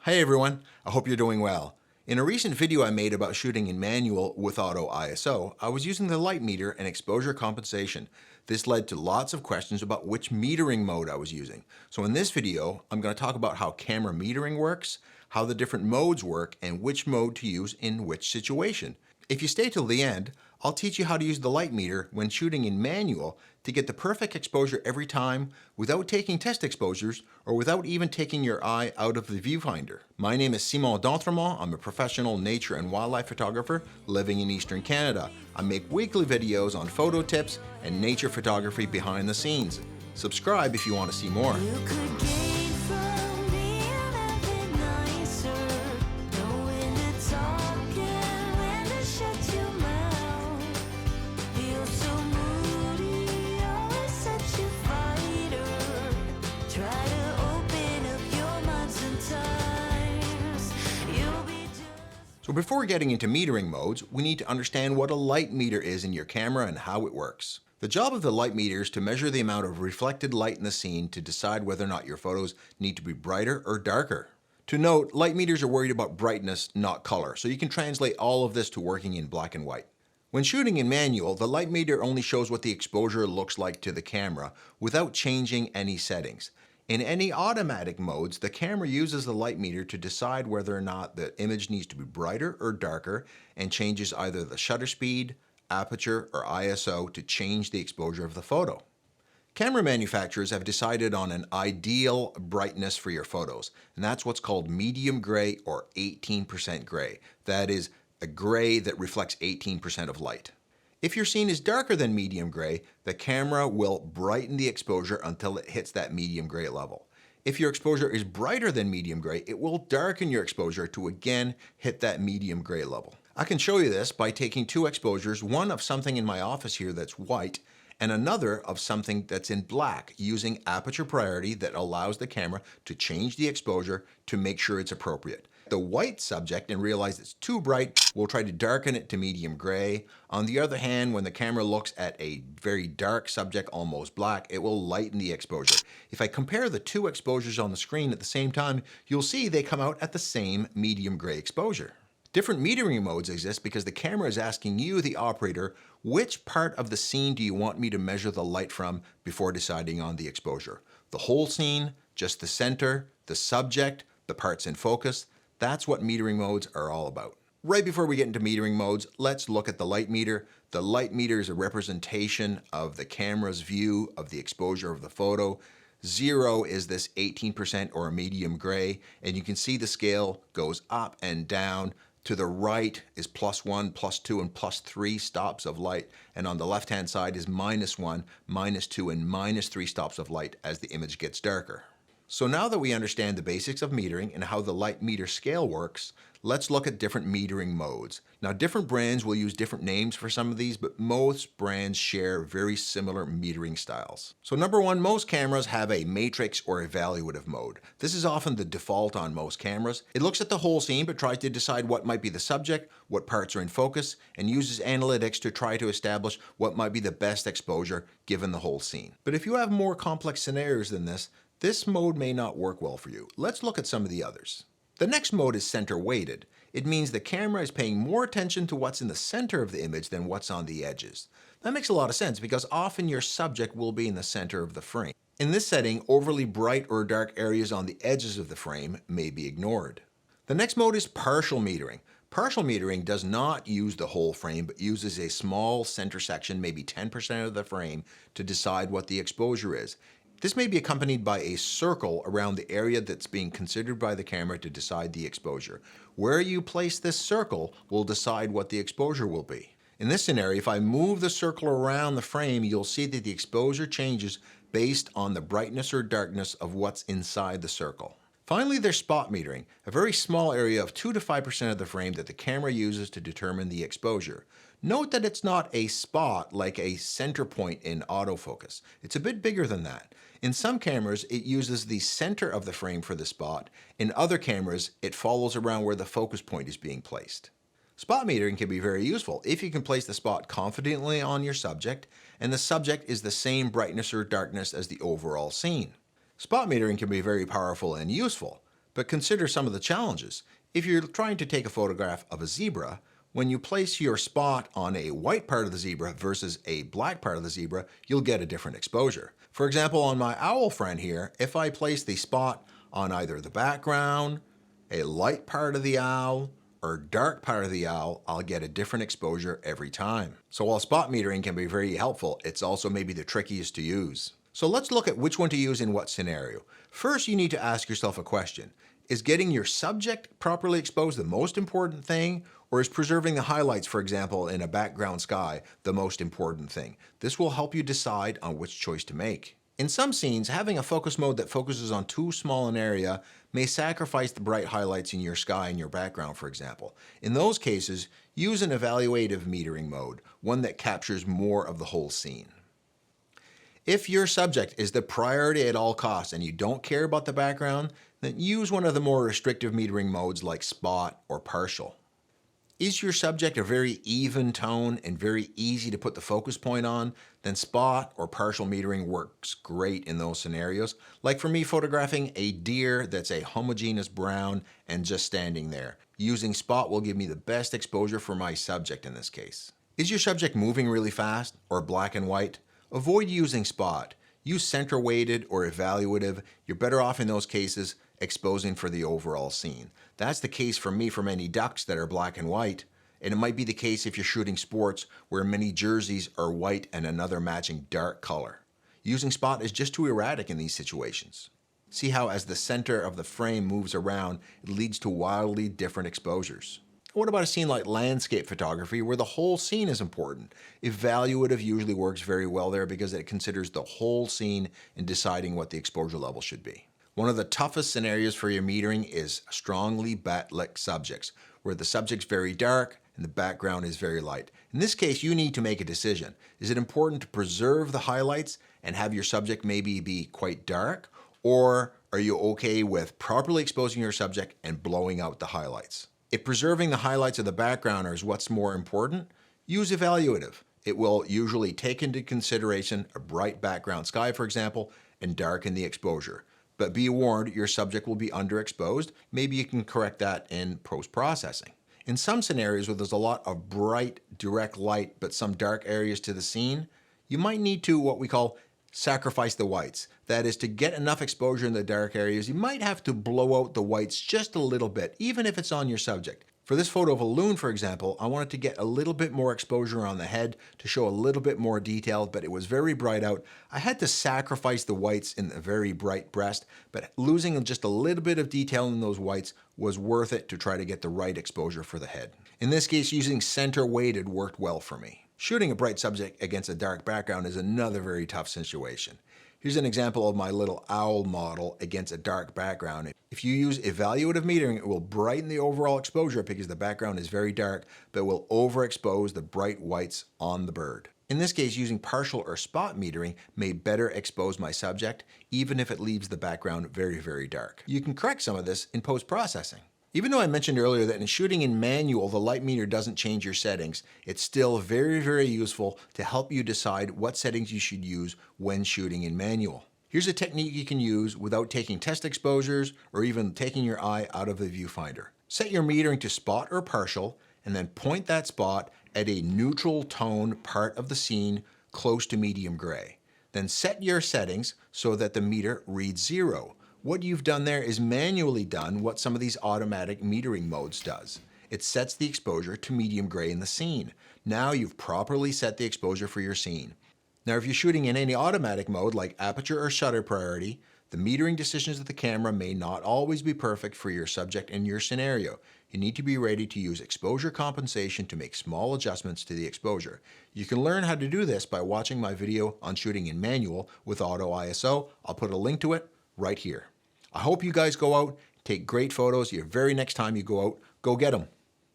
Hey everyone, I hope you're doing well. In a recent video I made about shooting in manual with auto ISO, I was using the light meter and exposure compensation. This led to lots of questions about which metering mode I was using. So in this video, I'm going to talk about how camera metering works, how the different modes work, and which mode to use in which situation. If you stay till the end, I'll teach you how to use the light meter when shooting in manual to get the perfect exposure every time without taking test exposures or without even taking your eye out of the viewfinder. My name is Simon d'Entremont. I'm a professional nature and wildlife photographer living in Eastern Canada. I make weekly videos on photo tips and nature photography behind the scenes. Subscribe if you want to see more. So before getting into metering modes, we need to understand what a light meter is in your camera and how it works. The job of the light meter is to measure the amount of reflected light in the scene to decide whether or not your photos need to be brighter or darker. To note, light meters are worried about brightness, not color, so you can translate all of this to working in black and white. When shooting in manual, the light meter only shows what the exposure looks like to the camera without changing any settings. In any automatic modes, the camera uses the light meter to decide whether or not the image needs to be brighter or darker and changes either the shutter speed, aperture, or ISO to change the exposure of the photo. Camera manufacturers have decided on an ideal brightness for your photos, and that's what's called medium gray or 18% gray. That is a gray that reflects 18% of light. If your scene is darker than medium gray, the camera will brighten the exposure until it hits that medium gray level. If your exposure is brighter than medium gray, it will darken your exposure to again hit that medium gray level. I can show you this by taking two exposures, one of something in my office here that's white, and another of something that's in black, using aperture priority that allows the camera to change the exposure to make sure it's appropriate. The white subject, and realize it's too bright, will try to darken it to medium gray. On the other hand, when the camera looks at a very dark subject, almost black, it will lighten the exposure. If I compare the two exposures on the screen at the same time, you'll see they come out at the same medium gray exposure. Different metering modes exist because the camera is asking you, the operator, which part of the scene do you want me to measure the light from before deciding on the exposure? The whole scene, just the center, the subject, the parts in focus. That's what metering modes are all about. Right before we get into metering modes, let's look at the light meter. The light meter is a representation of the camera's view of the exposure of the photo. 0 is this 18% or a medium gray, and you can see the scale goes up and down. To the right is +1, +2, and +3 stops of light, and on the left-hand side is -1, -2, and -3 stops of light as the image gets darker. So now that we understand the basics of metering and how the light meter scale works, let's look at different metering modes. Now, different brands will use different names for some of these, but most brands share very similar metering styles. So number one, most cameras have a matrix or evaluative mode. This is often the default on most cameras. It looks at the whole scene, but tries to decide what might be the subject, what parts are in focus, and uses analytics to try to establish what might be the best exposure given the whole scene. But if you have more complex scenarios than this mode may not work well for you. Let's look at some of the others. The next mode is center weighted. It means the camera is paying more attention to what's in the center of the image than what's on the edges. That makes a lot of sense because often your subject will be in the center of the frame. In this setting, overly bright or dark areas on the edges of the frame may be ignored. The next mode is partial metering. Partial metering does not use the whole frame, but uses a small center section, maybe 10% of the frame, to decide what the exposure is. This may be accompanied by a circle around the area that's being considered by the camera to decide the exposure. Where you place this circle will decide what the exposure will be. In this scenario, if I move the circle around the frame, you'll see that the exposure changes based on the brightness or darkness of what's inside the circle. Finally, there's spot metering, a very small area of 2 to 5% of the frame that the camera uses to determine the exposure. Note that it's not a spot like a center point in autofocus. It's a bit bigger than that. In some cameras, it uses the center of the frame for the spot. In other cameras, it follows around where the focus point is being placed. Spot metering can be very useful if you can place the spot confidently on your subject and the subject is the same brightness or darkness as the overall scene. Spot metering can be very powerful and useful, But consider some of the challenges. If you're trying to take a photograph of a zebra, when you place your spot on a white part of the zebra versus a black part of the zebra, you'll get a different exposure. For example, on my owl friend here, if I place the spot on either the background, a light part of the owl, or dark part of the owl, I'll get a different exposure every time. So while spot metering can be very helpful, it's also maybe the trickiest to use. So let's look at which one to use in what scenario. First, you need to ask yourself a question. Is getting your subject properly exposed the most important thing, or is preserving the highlights, for example, in a background sky, the most important thing? This will help you decide on which choice to make. In some scenes, having a focus mode that focuses on too small an area may sacrifice the bright highlights in your sky and your background, for example. In those cases, use an evaluative metering mode, one that captures more of the whole scene. If your subject is the priority at all costs and you don't care about the background, then use one of the more restrictive metering modes like spot or partial. Is your subject a very even tone and very easy to put the focus point on? Then spot or partial metering works great in those scenarios. Like for me photographing a deer that's a homogeneous brown and just standing there. Using spot will give me the best exposure for my subject in this case. Is your subject moving really fast or black and white? Avoid using spot. Use center weighted or evaluative. You're better off in those cases exposing for the overall scene. That's the case for me for many ducks that are black and white, and it might be the case if you're shooting sports where many jerseys are white and another matching dark color. Using spot is just too erratic in these situations. See how as the center of the frame moves around, it leads to wildly different exposures. What about a scene like landscape photography where the whole scene is important? Evaluative usually works very well there because it considers the whole scene in deciding what the exposure level should be. One of the toughest scenarios for your metering is strongly backlit subjects, where the subject's very dark and the background is very light. In this case, you need to make a decision. Is it important to preserve the highlights and have your subject maybe be quite dark? Or are you okay with properly exposing your subject and blowing out the highlights? If preserving the highlights of the background is what's more important, use evaluative. It will usually take into consideration a bright background sky, for example, and darken the exposure. But be warned, your subject will be underexposed. Maybe you can correct that in post-processing. In some scenarios where there's a lot of bright, direct light, but some dark areas to the scene, you might need to what we call sacrifice the whites. That is, to get enough exposure in the dark areas, you might have to blow out the whites just a little bit, even if it's on your subject. For this photo of a loon, for example, I wanted to get a little bit more exposure on the head to show a little bit more detail, but it was very bright out. I had to sacrifice the whites in the very bright breast, but losing just a little bit of detail in those whites was worth it to try to get the right exposure for the head. In this case, using center weighted worked well for me. Shooting a bright subject against a dark background is another very tough situation. Here's an example of my little owl model against a dark background. If you use evaluative metering, it will brighten the overall exposure because the background is very dark, but will overexpose the bright whites on the bird. In this case, using partial or spot metering may better expose my subject, even if it leaves the background very, very dark. You can correct some of this in post-processing. Even though I mentioned earlier that in shooting in manual, the light meter doesn't change your settings, it's still very, very useful to help you decide what settings you should use when shooting in manual. Here's a technique you can use without taking test exposures or even taking your eye out of the viewfinder. Set your metering to spot or partial, and then point that spot at a neutral tone part of the scene close to medium gray. Then set your settings so that the meter reads 0. What you've done there is manually done what some of these automatic metering modes does. It sets the exposure to medium gray in the scene. Now you've properly set the exposure for your scene. Now if you're shooting in any automatic mode like aperture or shutter priority, the metering decisions of the camera may not always be perfect for your subject and your scenario. You need to be ready to use exposure compensation to make small adjustments to the exposure. You can learn how to do this by watching my video on shooting in manual with auto ISO. I'll put a link to it right here. I hope you guys go out, take great photos. Your very next time you go out, go get them.